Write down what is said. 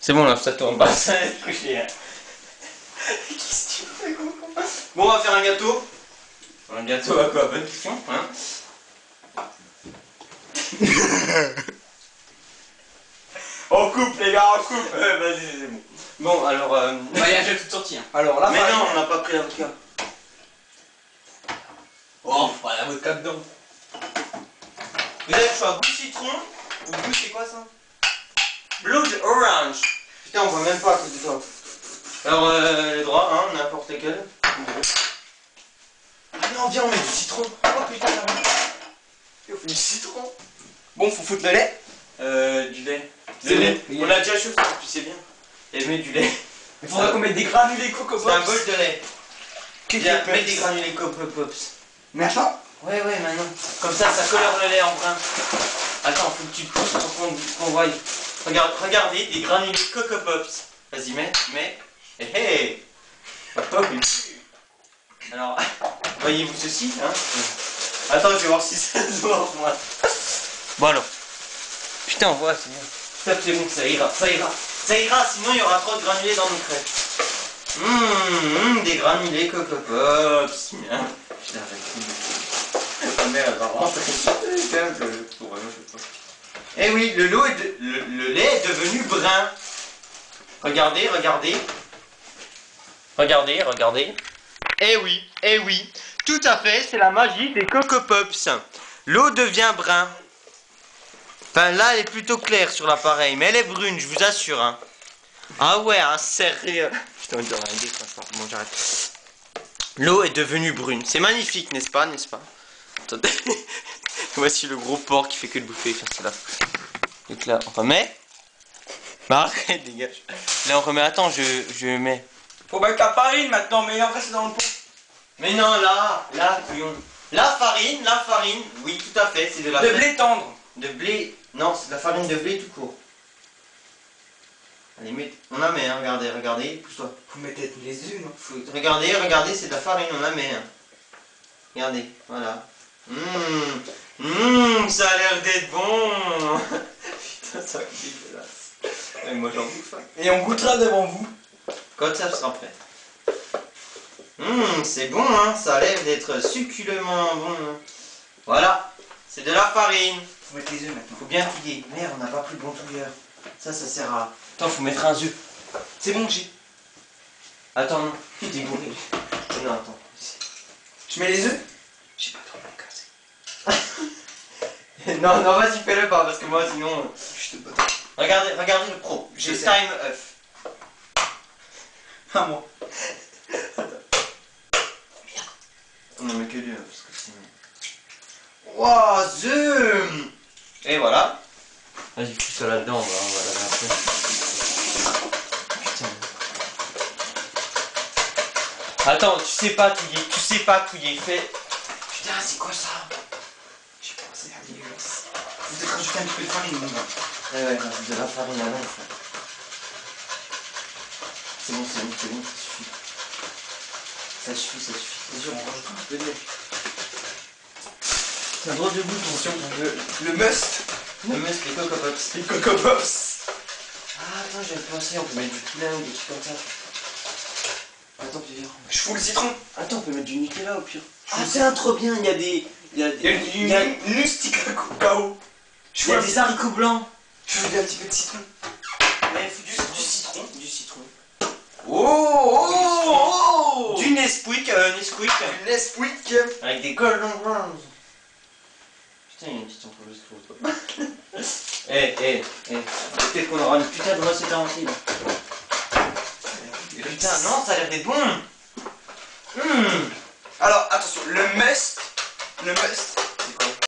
C'est bon là, ça tourne pas, ça va être couché. Hein. Qu'est-ce que tu fais, con? Bon, on va faire un gâteau. Un gâteau à quoi? Bonne question, hein. On coupe les gars, on coupe. Vas-y, c'est bon. Bon, alors... Bah, y a un jeu tout sorti. Hein. Alors là, mais non, on n'a pas pris la vodka. Oh, pas la vodka dedans. Vous avez le choix, goût citron ou goût, c'est quoi ça? Blood orange. Putain, on voit même pas à côté de toi. Alors, les droits, hein, n'importe lequel. Ah non, viens, on met du citron. Oh putain, ça va. On fait du citron. Bon, faut foutre le lait. Du lait. C'est lait. bon. On l'a déjà chauffé, tu sais bien. Et mets du lait. Il faudra qu'on mette des granulés Coco C'est un Pops. bol de lait. Viens, mets des granulés Coco Pops. Maintenant. Ouais, maintenant. Comme ça colore le lait en brun. Attends, faut que tu te pousses pour qu'on voie. Regardez, des granulés Coco Pops. Vas-y, mets. Hé hé. Alors, voyez-vous ceci, hein? Attends, je vais voir si ça se voit pour moi. Bon alors. Putain, on voit, c'est bien. Stop, c'est bon, ça ira, sinon il y aura trop de granulés dans nos crêpes. Des granulés Coco Pops. Bien. Putain, ta mère, elle va rentrer. Eh oui, le lait est devenu brun. Regardez. Eh oui, tout à fait, c'est la magie des Coco Pops. L'eau devient brun. Enfin, là, elle est plutôt claire sur l'appareil, mais elle est brune, je vous assure. Hein. Ah ouais, hein, sérieux. Putain, on dirait un dé, ça. Bon, j'arrête. L'eau est devenue brune. C'est magnifique, n'est-ce pas? Attendez. Voici le gros porc qui fait que de bouffer. Enfin, c'est là. Donc là, on remet. Bah, arrête, dégage. Là, on remet. Attends, je mets. Faut mettre la farine maintenant, mais en vrai c'est dans le pot. Mais non, là, couillon. La farine, oui, tout à fait, c'est de la De blé tendre. De blé, non, c'est de la farine de blé tout court. Allez, on la met, hein, regardez, pousse-toi. Vous mettez les œufs, non? Regardez, c'est de la farine, on la met. Hein. Regardez, voilà. Ça a l'air d'être bon. Putain, ça va être dégueulasse. Et moi j'en bouffe. Hein. Et on goûtera devant vous. Quand ça sera prêt. C'est bon, hein, ça a l'air d'être succulemment bon. Voilà, c'est de la farine. Faut mettre les œufs maintenant. Faut bien touiller. Merde, on n'a pas pris le bon touilleur. Ça sert à... Attends, faut mettre un œuf. C'est bon, j'ai. Attends, non, tu t'es bourré. Non, attends. Je mets les œufs? J'ai pas trop de casser. non, vas-y, fais-le pas, parce que moi, sinon... Je te bats. Regardez le pro. J'ai time œuf. À moi. On en met que deux, parce que sinon... Wouah, zoom. Et voilà. Vas-y, fous ça là-dedans, on va laver après. Putain. Attends, tu sais pas touiller, fais... Putain, c'est quoi ça? Je sais pas, ça a l'air dégueulasse. Vous devez rajouter un petit peu de farine, mon gars. Ouais, rajoute de la farine à l'eau. C'est bon, ça suffit. Ça suffit. C'est sûr, on rajoute un petit peu de lait. C'est un drôle de goût, attention. Le must. Le must, les Coco Pops. Les Coco Pops. Ah, attends, j'ai pensé, on peut mettre du poulain ou des trucs comme ça. Attends, Pierre. Je fous le citron. Attends, on peut mettre du Nutella au pire. Ah, c'est un trop bien, il y a des... Il y a une stick à cacao. Il y a des haricots blancs. Je veux un petit peu de citron. Ouais, du citron. Oh. Du Nesquik. Du Nesquik. Avec des golden browns. Putain, il y a une petite enregistrement. Peut-être qu'on aura une putain de recette à inventer là. Putain, non, ça a l'air d'être bon. Alors, attention, le must,